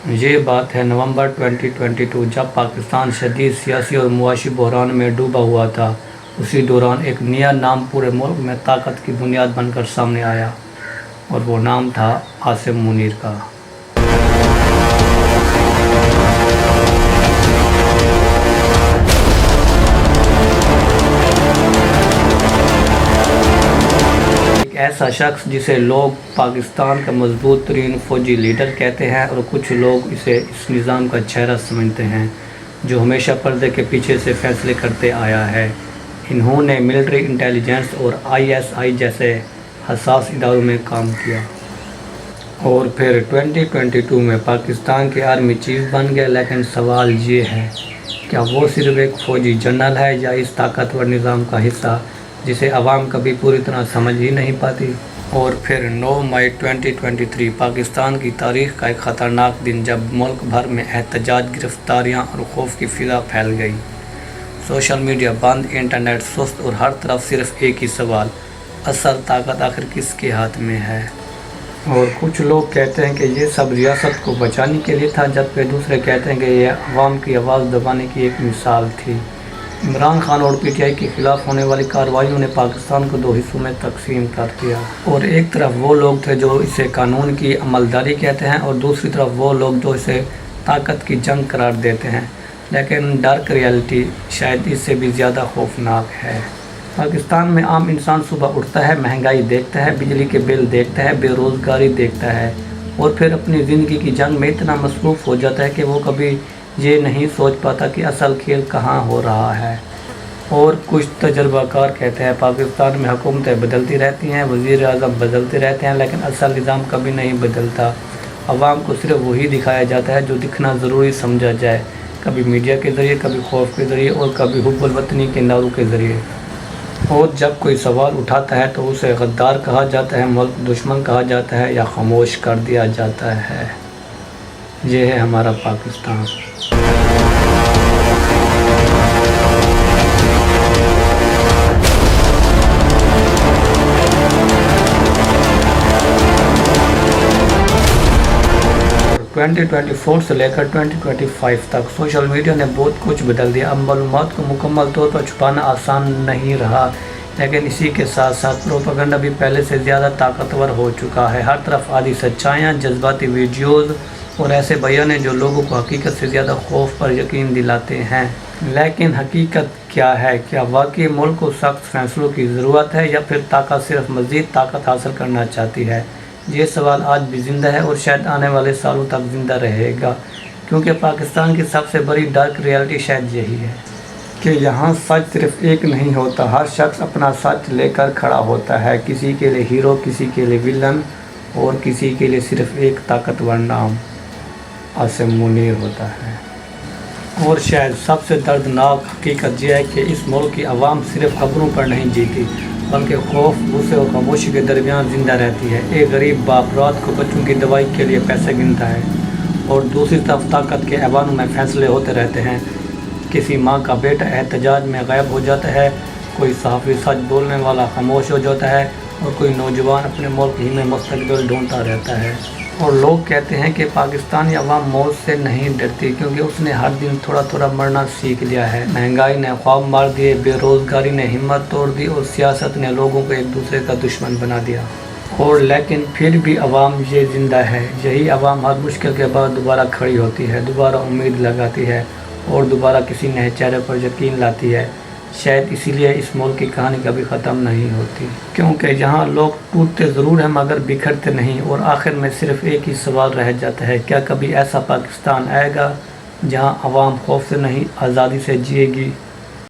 یہ بات ہے نومبر 2022 جب پاکستان شدید سیاسی اور معاشی بحران میں ڈوبا ہوا تھا۔ اسی دوران ایک نیا نام پورے ملک میں طاقت کی بنیاد بن کر سامنے آیا اور وہ نام تھا عاصم منیر کا۔ ایسا شخص جسے لوگ پاکستان کا مضبوط ترین فوجی لیڈر کہتے ہیں اور کچھ لوگ اسے اس نظام کا چہرہ سمجھتے ہیں جو ہمیشہ پردے کے پیچھے سے فیصلے کرتے آیا ہے۔ انہوں نے ملٹری انٹیلیجنس اور ISI جیسے حساس اداروں میں کام کیا اور پھر 2022 میں پاکستان کے آرمی چیف بن گیا۔ لیکن سوال یہ ہے، کیا وہ صرف ایک فوجی جنرل ہے یا اس طاقتور نظام کا حصہ جسے عوام کبھی پوری طرح سمجھ ہی نہیں پاتی؟ اور پھر 9 مئی 2023 پاکستان کی تاریخ کا ایک خطرناک دن جب ملک بھر میں احتجاج، گرفتاریاں اور خوف کی فضا پھیل گئی۔ سوشل میڈیا بند، انٹرنیٹ سست اور ہر طرف صرف ایک ہی سوال، اصل طاقت آخر کس کے ہاتھ میں ہے؟ اور کچھ لوگ کہتے ہیں کہ یہ سب ریاست کو بچانے کے لیے تھا، جبکہ دوسرے کہتے ہیں کہ یہ عوام کی آواز دبانے کی ایک مثال تھی۔ عمران خان اور PTI کے خلاف ہونے والی کارروائیوں نے پاکستان کو 2 حصوں میں تقسیم کر دیا، اور ایک طرف وہ لوگ تھے جو اسے قانون کی عملداری کہتے ہیں اور دوسری طرف وہ لوگ جو اسے طاقت کی جنگ قرار دیتے ہیں۔ لیکن ڈارک ریئلٹی شاید اس سے بھی زیادہ خوفناک ہے۔ پاکستان میں عام انسان صبح اٹھتا ہے، مہنگائی دیکھتا ہے، بجلی کے بل دیکھتا ہے، بے روزگاری دیکھتا ہے اور پھر اپنی زندگی کی جنگ میں اتنا مصروف ہو جاتا ہے کہ وہ کبھی یہ نہیں سوچ پاتا کہ اصل کھیل کہاں ہو رہا ہے۔ اور کچھ تجربہ کار کہتے ہیں پاکستان میں حکومتیں بدلتی رہتی ہیں، وزیر اعظم بدلتے رہتے ہیں، لیکن اصل نظام کبھی نہیں بدلتا۔ عوام کو صرف وہی دکھایا جاتا ہے جو دکھنا ضروری سمجھا جائے، کبھی میڈیا کے ذریعے، کبھی خوف کے ذریعے اور کبھی حب الوطنی کے نعروں کے ذریعے۔ اور جب کوئی سوال اٹھاتا ہے تو اسے غدار کہا جاتا ہے، ملک دشمن کہا جاتا ہے یا خاموش کر دیا جاتا ہے۔ یہ ہے ہمارا پاکستان۔ 2024 سے لے کر 2025 تک سوشل میڈیا نے بہت کچھ بدل دیا۔ اب معلومات کو مکمل طور پر چھپانا آسان نہیں رہا، لیکن اسی کے ساتھ ساتھ پروپیگنڈا بھی پہلے سے زیادہ طاقتور ہو چکا ہے۔ ہر طرف آدھی سچائیاں، جذباتی ویڈیوز اور ایسے بیانے جو لوگوں کو حقیقت سے زیادہ خوف پر یقین دلاتے ہیں۔ لیکن حقیقت کیا ہے؟ کیا واقعی ملک کو سخت فیصلوں کی ضرورت ہے یا پھر طاقت صرف مزید طاقت حاصل کرنا چاہتی ہے؟ یہ سوال آج بھی زندہ ہے اور شاید آنے والے سالوں تک زندہ رہے گا، کیونکہ پاکستان کی سب سے بڑی ڈارک ریئلٹی شاید یہی ہے کہ یہاں سچ صرف ایک نہیں ہوتا، ہر شخص اپنا سچ لے کر کھڑا ہوتا ہے، کسی کے لیے ہیرو، کسی کے لیے ویلن اور کسی کے لیے صرف ایک طاقتور نام عاصم منیر ہوتا ہے۔ اور شاید سب سے دردناک حقیقت یہ ہے کہ اس ملک کی عوام صرف خبروں پر نہیں جیتی، بلکہ خوف، غصے اور خاموشی کے درمیان زندہ رہتی ہے۔ ایک غریب باپ رات کو بچوں کی دوائی کے لیے پیسے گنتا ہے اور دوسری طرف طاقت کے ایوانوں میں فیصلے ہوتے رہتے ہیں۔ کسی ماں کا بیٹا احتجاج میں غائب ہو جاتا ہے، کوئی صحافی سچ بولنے والا خاموش ہو جاتا ہے اور کوئی نوجوان اپنے ملک ہی میں مستقبل ڈھونڈتا رہتا ہے۔ اور لوگ کہتے ہیں کہ پاکستانی عوام موت سے نہیں ڈرتی کیونکہ اس نے ہر دن تھوڑا تھوڑا مرنا سیکھ لیا ہے۔ مہنگائی نے خواب مار دیے، بے روزگاری نے ہمت توڑ دی اور سیاست نے لوگوں کو ایک دوسرے کا دشمن بنا دیا۔ اور لیکن پھر بھی عوام یہ زندہ ہے۔ یہی عوام ہر مشکل کے بعد دوبارہ کھڑی ہوتی ہے، دوبارہ امید لگاتی ہے اور دوبارہ کسی نئے چہرے پر یقین لاتی ہے۔ شاید اسی لیے اس ملک کی کہانی کبھی ختم نہیں ہوتی، کیونکہ یہاں لوگ ٹوٹتے ضرور ہیں مگر بکھرتے نہیں۔ اور آخر میں صرف ایک ہی سوال رہ جاتا ہے، کیا کبھی ایسا پاکستان آئے گا جہاں عوام خوف سے نہیں، آزادی سے جیے گی؟